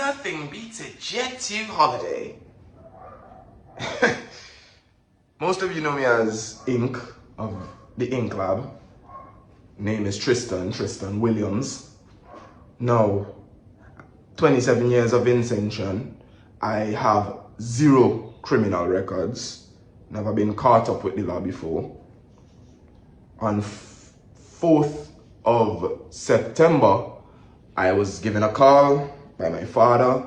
Nothing beats a jet to holiday. Most of you know me as Ink of the Ink Lab. Name is Tristan Williams. Now, 27 years of incension. I have 0 criminal records. Never been caught up with the law before. On 4th of September, I was given a call by my father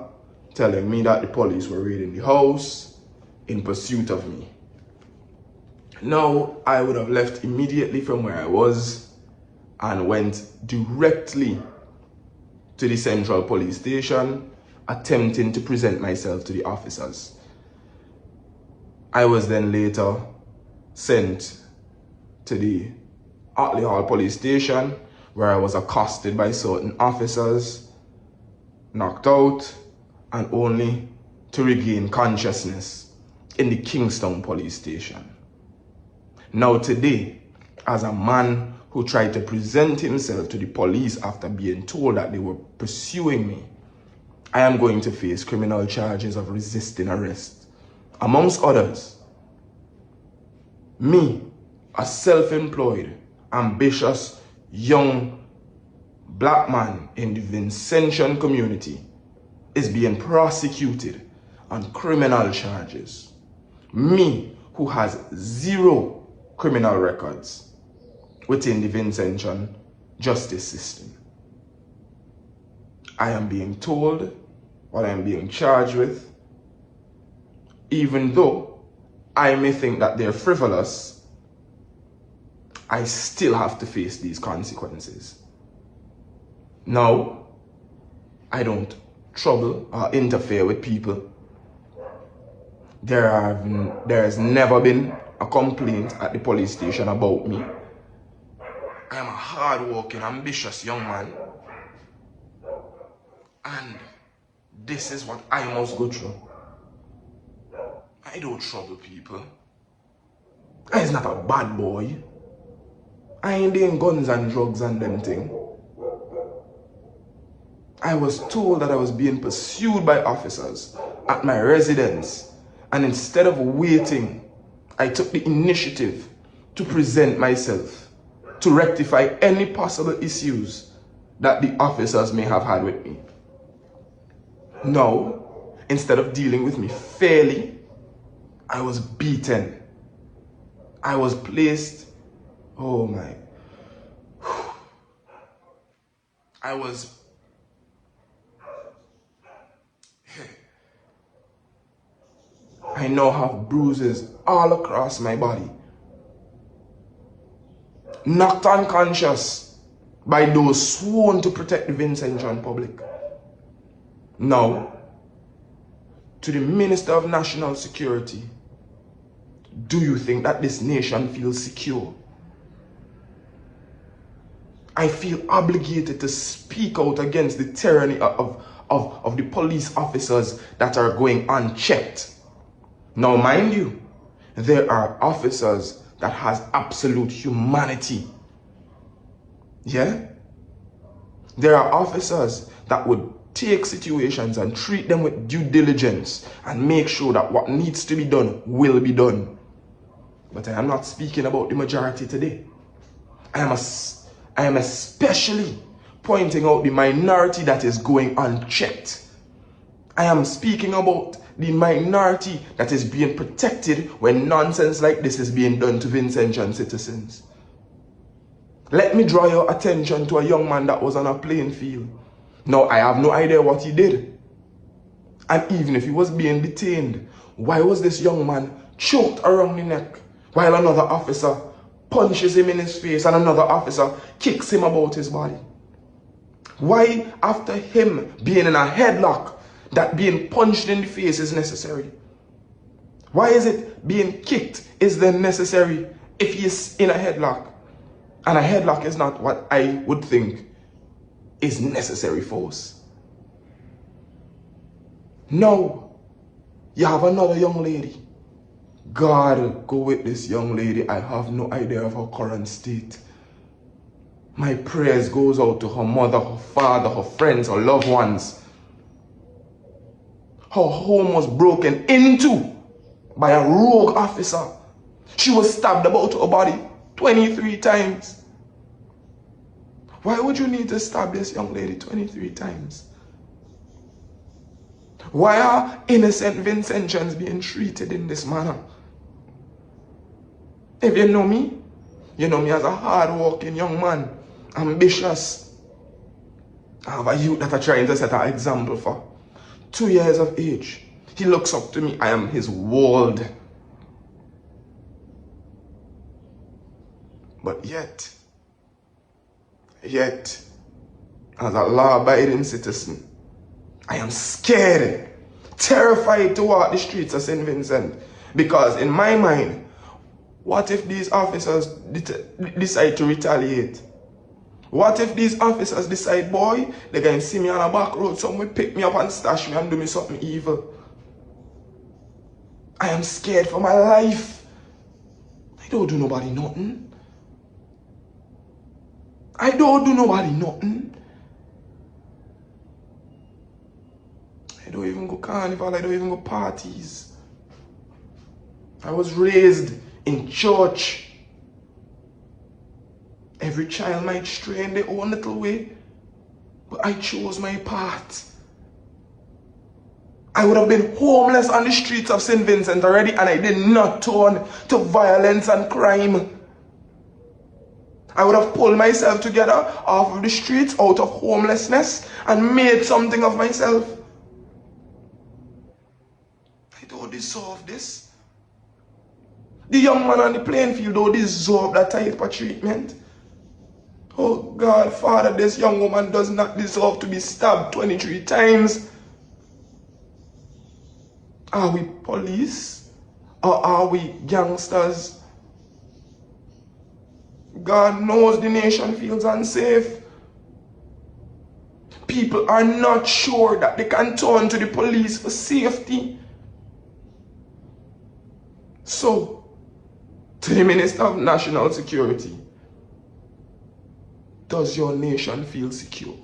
telling me that the police were raiding the house in pursuit of me. Now, I would have left immediately from where I was and went directly to the Central Police Station, attempting to present myself to the officers. I was then later sent to the Otley Hall Police Station, where I was accosted by certain officers, knocked out, and only to regain consciousness in the Kingstown Police Station. Now today, as a man who tried to present himself to the police after being told that they were pursuing me, I am going to face criminal charges of resisting arrest. Amongst others, me, a self-employed, ambitious, young black man in the Vincentian community, is being prosecuted on criminal charges. Me, who has 0 criminal records within the Vincentian justice system. I am being told what I am being charged with, even though I may think that they're frivolous, I still have to face these consequences. Now, I don't trouble or interfere with people. There has never been a complaint at the police station about me. I am a hard-working, ambitious young man. And this is what I must go through. I don't trouble people. I is not a bad boy. I ain't doing guns and drugs and them thing. I was told that I was being pursued by officers at my residence, and instead of waiting, I took the initiative to present myself to rectify any possible issues that the officers may have had with me. Now, instead of dealing with me fairly, I was beaten. I was placed, I now have bruises all across my body. Knocked unconscious by those sworn to protect the Vincentian public. Now, to the Minister of National Security, do you think that this nation feels secure? I feel obligated to speak out against the tyranny of the police officers that are going unchecked. Now, mind you, there are officers that has absolute humanity. Yeah? There are officers that would take situations and treat them with due diligence and make sure that what needs to be done will be done. But I am not speaking about the majority today. I am especially pointing out the minority that is going unchecked. I am speaking about the minority that is being protected when nonsense like this is being done to Vincentian citizens. Let me draw your attention to a young man that was on a playing field. Now, I have no idea what he did. And even if he was being detained, why was this young man choked around the neck while another officer punches him in his face and another officer kicks him about his body? Why, after him being in a headlock, that being punched in the face is necessary? Why is it being kicked is then necessary if he is in a headlock? And a headlock is not what I would think is necessary force. No, you have another young lady. God, go with this young lady. I have no idea of her current state. My prayers goes out to her mother, her father, her friends, her loved ones. Her home was broken into by a rogue officer. She was stabbed about her body 23 times. Why would you need to stab this young lady 23 times? Why are innocent Vincentians being treated in this manner? If you know me as a hard-working young man, ambitious. I have a youth that I'm trying to set an example for. 2 years of age. He looks up to me. I am his world. But yet, as a law-abiding citizen, I am scared, terrified to walk the streets of St. Vincent. Because in my mind, what if these officers decide to retaliate? What if these officers decide, boy, they're going to see me on a back road, somewhere pick me up and stash me and do me something evil? I am scared for my life. I don't do nobody nothing. I don't do nobody nothing. I don't even go carnival, I don't even go parties. I was raised in church. Every child might stray in their own little way, but I chose my path. I would have been homeless on the streets of St. Vincent already, and I did not turn to violence and crime. I would have pulled myself together off of the streets, out of homelessness, and made something of myself. I don't deserve this. The young man on the playing field don't deserve that type of treatment. Oh God, Father, this young woman does not deserve to be stabbed 23 times. Are we police? Or are we gangsters? God knows the nation feels unsafe. People are not sure that they can turn to the police for safety. So, to the Minister of National Security, does your nation feel secure?